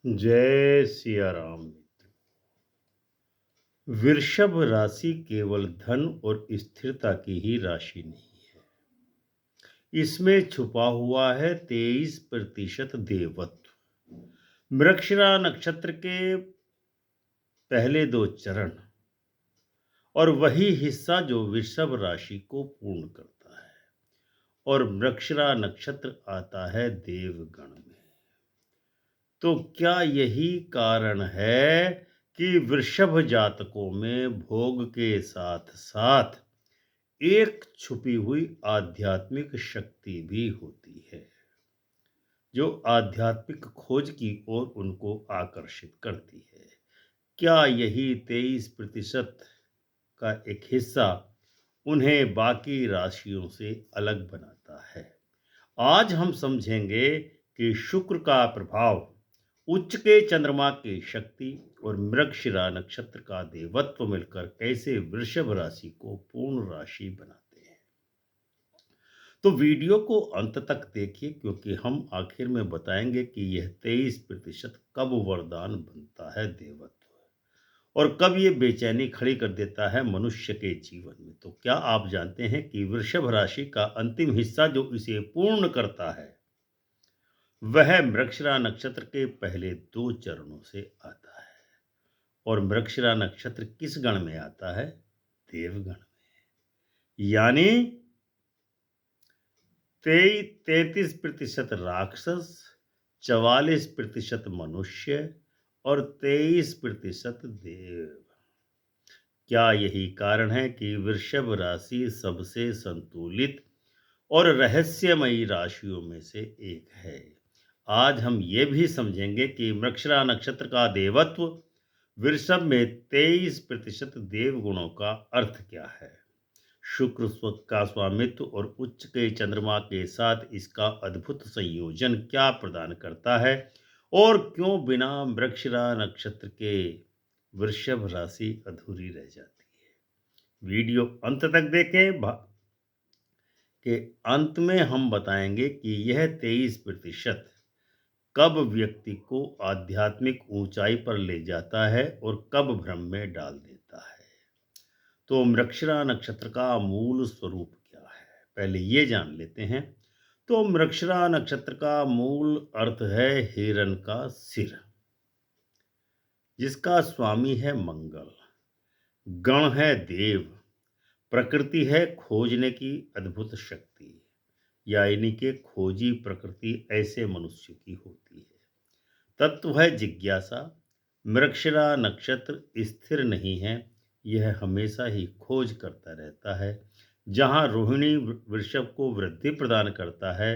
जय सिया राम। वृषभ राशि केवल धन और स्थिरता की ही राशि नहीं है। इसमें छुपा हुआ है 23% देवत्व। मृगशिरा नक्षत्र के पहले दो चरण और वही हिस्सा जो वृषभ राशि को पूर्ण करता है। और मृगशिरा नक्षत्र आता है देवगण में। तो क्या यही कारण है कि वृषभ जातकों में भोग के साथ साथ एक छुपी हुई आध्यात्मिक शक्ति भी होती है, जो आध्यात्मिक खोज की ओर उनको आकर्षित करती है? क्या यही 23% का एक हिस्सा उन्हें बाकी राशियों से अलग बनाता है? आज हम समझेंगे कि शुक्र का प्रभाव, उच्च के चंद्रमा की शक्ति और मृगशिरा नक्षत्र का देवत्व मिलकर कैसे वृषभ राशि को पूर्ण राशि बनाते हैं। तो वीडियो को अंत तक देखिए, क्योंकि हम आखिर में बताएंगे कि यह 23% कब वरदान बनता है देवत्व, और कब ये बेचैनी खड़ी कर देता है मनुष्य के जीवन में। तो क्या आप जानते हैं कि वृषभ राशि का अंतिम हिस्सा जो इसे पूर्ण करता है, वह मृगशिरा नक्षत्र के पहले दो चरणों से आता है। और मृगशिरा नक्षत्र किस गण में आता है? देवगण में। यानी 33% राक्षस, 44% मनुष्य और 23% देव। क्या यही कारण है कि वृषभ राशि सबसे संतुलित और रहस्यमयी राशियों में से एक है? आज हम ये भी समझेंगे कि मृगशिरा नक्षत्र का देवत्व, वृषभ में 23% देव गुणों का अर्थ क्या है, शुक्र का स्वामित्व और उच्च के चंद्रमा के साथ इसका अद्भुत संयोजन क्या प्रदान करता है, और क्यों बिना मृगशिरा नक्षत्र के वृषभ राशि अधूरी रह जाती है। वीडियो अंत तक देखें। के अंत में हम बताएंगे कि यह 23% कब व्यक्ति को आध्यात्मिक ऊंचाई पर ले जाता है और कब भ्रम में डाल देता है। तो मृगशिरा नक्षत्र का मूल स्वरूप क्या है, पहले ये जान लेते हैं। तो मृगशिरा नक्षत्र का मूल अर्थ है हिरण का सिर, जिसका स्वामी है मंगल। गण है देव, प्रकृति है खोजने की अद्भुत शक्ति, यानी कि खोजी प्रकृति ऐसे मनुष्य की होती है। तत्व है जिज्ञासा। मृगशिरा नक्षत्र स्थिर नहीं है, यह हमेशा ही खोज करता रहता है। जहाँ रोहिणी वृषभ को वृद्धि प्रदान करता है,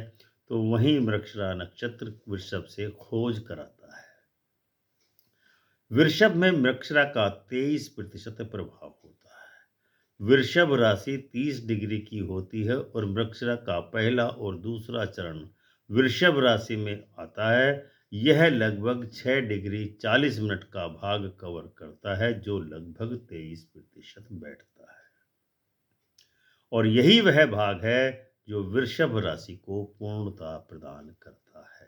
तो वहीं मृगशिरा नक्षत्र वृषभ से खोज कराता है। वृषभ में मृगशिरा का 23% प्रभाव होता है। वृषभ राशि 30 डिग्री की होती है और मृगशिरा का पहला और दूसरा चरण वृषभ राशि में आता है। यह लगभग 6 डिग्री 40 मिनट का भाग कवर करता है, जो लगभग 23% बैठता है। और यही वह भाग है जो वृषभ राशि को पूर्णता प्रदान करता है।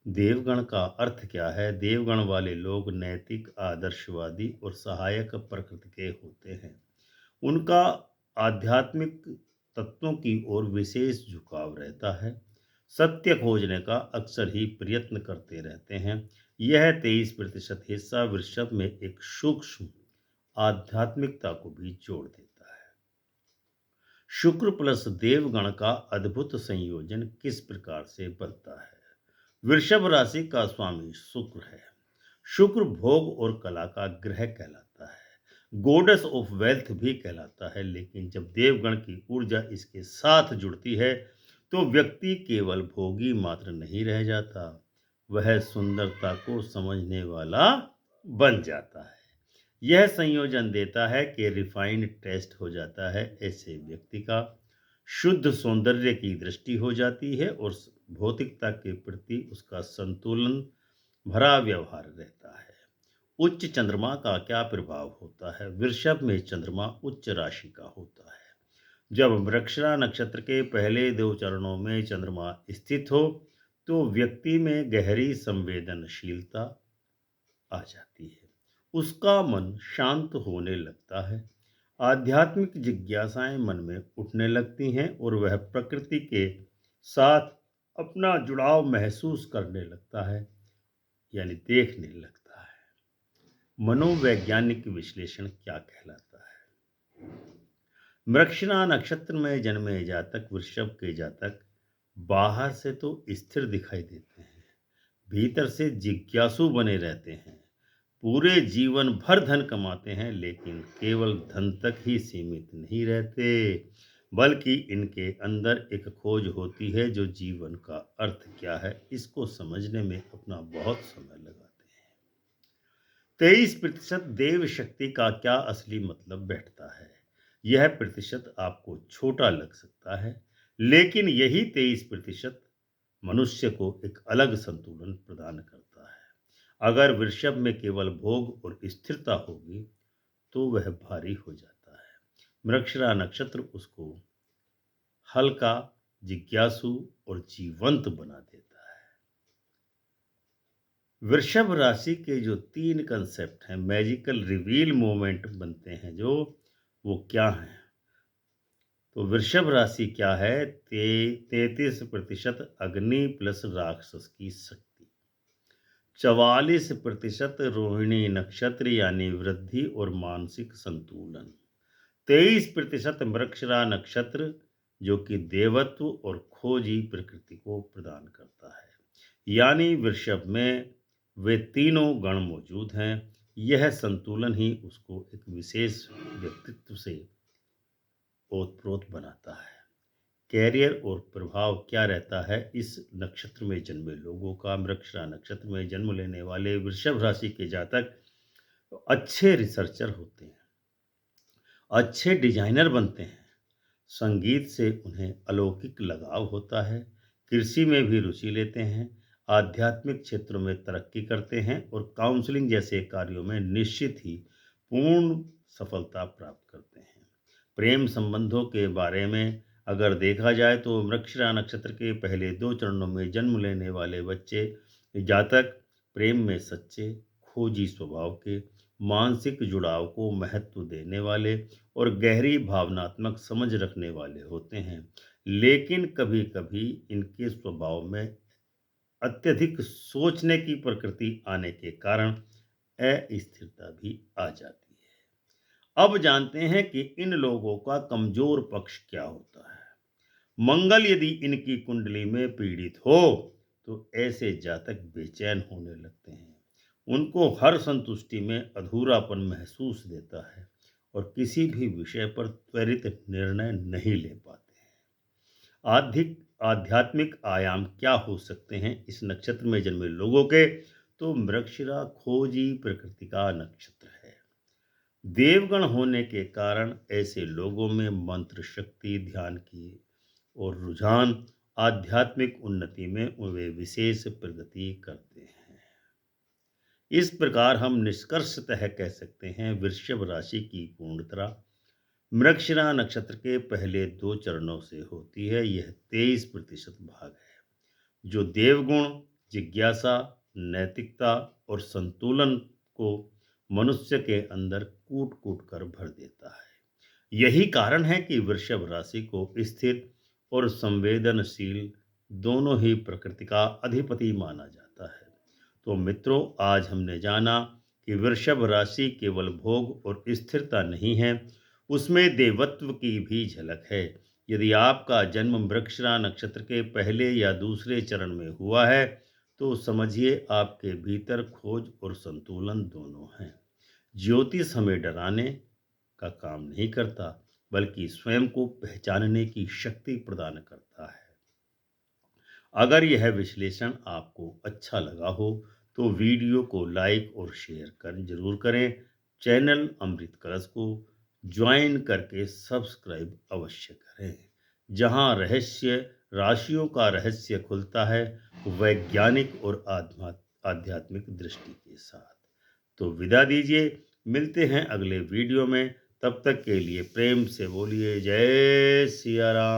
देवगण का अर्थ क्या है? देवगण वाले लोग नैतिक, आदर्शवादी और सहायक प्रकृति के होते हैं। उनका आध्यात्मिक तत्वों की ओर विशेष झुकाव रहता है। सत्य खोजने का अक्सर ही प्रयत्न करते रहते हैं। यह 23% हिस्सा वृषभ में एक सूक्ष्म आध्यात्मिकता को भी जोड़ देता है। शुक्र प्लस देवगण का अद्भुत संयोजन किस प्रकार से बनता है? वृषभ राशि का स्वामी शुक्र है। शुक्र भोग और कला का ग्रह कहलाता है, गॉडेस ऑफ वेल्थ भी कहलाता है। लेकिन जब देवगण की ऊर्जा इसके साथ जुड़ती है, तो व्यक्ति केवल भोगी मात्र नहीं रह जाता, वह सुंदरता को समझने वाला बन जाता है। यह संयोजन देता है कि रिफाइंड टेस्ट हो जाता है। ऐसे व्यक्ति का शुद्ध सौंदर्य की दृष्टि हो जाती है और भौतिकता के प्रति उसका संतुलन भरा व्यवहार रहता है। उच्च चंद्रमा का क्या प्रभाव होता है? वृषभ में चंद्रमा उच्च राशि का होता है। जब मृगशिरा नक्षत्र के पहले दो चरणों में चंद्रमा स्थित हो, तो व्यक्ति में गहरी संवेदनशीलता आ जाती है। उसका मन शांत होने लगता है। आध्यात्मिक जिज्ञासाएं मन में उठने लगती हैं और वह प्रकृति के साथ अपना जुड़ाव महसूस करने लगता है, यानी देखने लगता है। मनोवैज्ञानिक विश्लेषण क्या कहलाता है? मृगशिरा नक्षत्र में जन्मे जातक, वृषभ के जातक बाहर से तो स्थिर दिखाई देते हैं, भीतर से जिज्ञासु बने रहते हैं। पूरे जीवन भर धन कमाते हैं, लेकिन केवल धन तक ही सीमित नहीं रहते, बल्कि इनके अंदर एक खोज होती है जो जीवन का अर्थ क्या है इसको समझने में अपना बहुत समय लगाते हैं। 23% देव शक्ति का क्या असली मतलब बैठता है? यह प्रतिशत आपको छोटा लग सकता है, लेकिन यही 23% मनुष्य को एक अलग संतुलन प्रदान करता है। अगर वृषभ में केवल भोग और स्थिरता होगी तो वह भारी हो जाता है। मृगशिरा नक्षत्र उसको हल्का, जिज्ञासु और जीवंत बना देता है। वृषभ राशि के जो 3 कंसेप्ट हैं, मैजिकल रिवील मोमेंट बनते हैं जो, वो क्या हैं? तो वृषभ राशि क्या है? 33% अग्नि प्लस राक्षस की शक्ति, 44% रोहिणी नक्षत्र यानी वृद्धि और मानसिक संतुलन, 23% मृगशिरा नक्षत्र जो कि देवत्व और खोजी प्रकृति को प्रदान करता है। यानी वृषभ में वे तीनों गण मौजूद हैं। यह संतुलन ही उसको एक विशेष व्यक्तित्व से ओतप्रोत बनाता है। कैरियर और प्रभाव क्या रहता है इस नक्षत्र में जन्मे लोगों का? मृगशिरा नक्षत्र में जन्म लेने वाले वृषभ राशि के जातक अच्छे रिसर्चर होते हैं, अच्छे डिजाइनर बनते हैं, संगीत से उन्हें अलौकिक लगाव होता है, कृषि में भी रुचि लेते हैं, आध्यात्मिक क्षेत्रों में तरक्की करते हैं और काउंसलिंग जैसे कार्यों में निश्चित ही पूर्ण सफलता प्राप्त करते हैं। प्रेम संबंधों के बारे में अगर देखा जाए तो मृगशिरा नक्षत्र के पहले 2 चरणों में जन्म लेने वाले बच्चे जातक प्रेम में सच्चे, खोजी स्वभाव के, मानसिक जुड़ाव को महत्व देने वाले और गहरी भावनात्मक समझ रखने वाले होते हैं। लेकिन कभी-कभी इनके स्वभाव में अत्यधिक सोचने की प्रकृति आने के कारण अस्थिरता भी आ जाती है। अब जानते हैं कि इन लोगों का कमजोर पक्ष क्या होता है। मंगल यदि इनकी कुंडली में पीड़ित हो तो ऐसे जातक बेचैन होने लगते हैं। उनको हर संतुष्टि में अधूरापन महसूस देता है और किसी भी विषय पर त्वरित निर्णय नहीं ले पाते हैं। आधिक आध्यात्मिक आयाम क्या हो सकते हैं इस नक्षत्र में जन्मे लोगों के? तो मृगशिरा खोजी प्रकृति का नक्षत्र है। देवगण होने के कारण ऐसे लोगों में मंत्र शक्ति, ध्यान की और रुझान, आध्यात्मिक उन्नति में वे विशेष प्रगति करते हैं। इस प्रकार हम निष्कर्षतः कह सकते हैं वृषभ राशि की पूर्णतः मृगशिरा नक्षत्र के पहले 2 चरणों से होती है। यह 23% भाग है जो देवगुण, जिज्ञासा, नैतिकता और संतुलन को मनुष्य के अंदर कूट कूट कर भर देता है। यही कारण है कि वृषभ राशि को स्थिर और संवेदनशील दोनों ही प्रकृति का अधिपति माना जाता है। तो मित्रों, आज हमने जाना कि वृषभ राशि केवल भोग और स्थिरता नहीं है, उसमें देवत्व की भी झलक है। यदि आपका जन्म मृगशिरा नक्षत्र के पहले या दूसरे चरण में हुआ है तो समझिए आपके भीतर खोज और संतुलन दोनों हैं। ज्योतिष हमें डराने का काम नहीं करता, बल्कि स्वयं को पहचानने की शक्ति प्रदान करता है। अगर यह विश्लेषण आपको अच्छा लगा हो तो वीडियो को लाइक और शेयर कर जरूर करें। चैनल अमृत कलश को ज्वाइन करके सब्सक्राइब अवश्य करें। जहां रहस्य, राशियों का रहस्य खुलता है वैज्ञानिक और आध्यात्मिक दृष्टि के साथ। तो विदा दीजिए, मिलते हैं अगले वीडियो में। तब तक के लिए प्रेम से बोलिए जय सिया राम।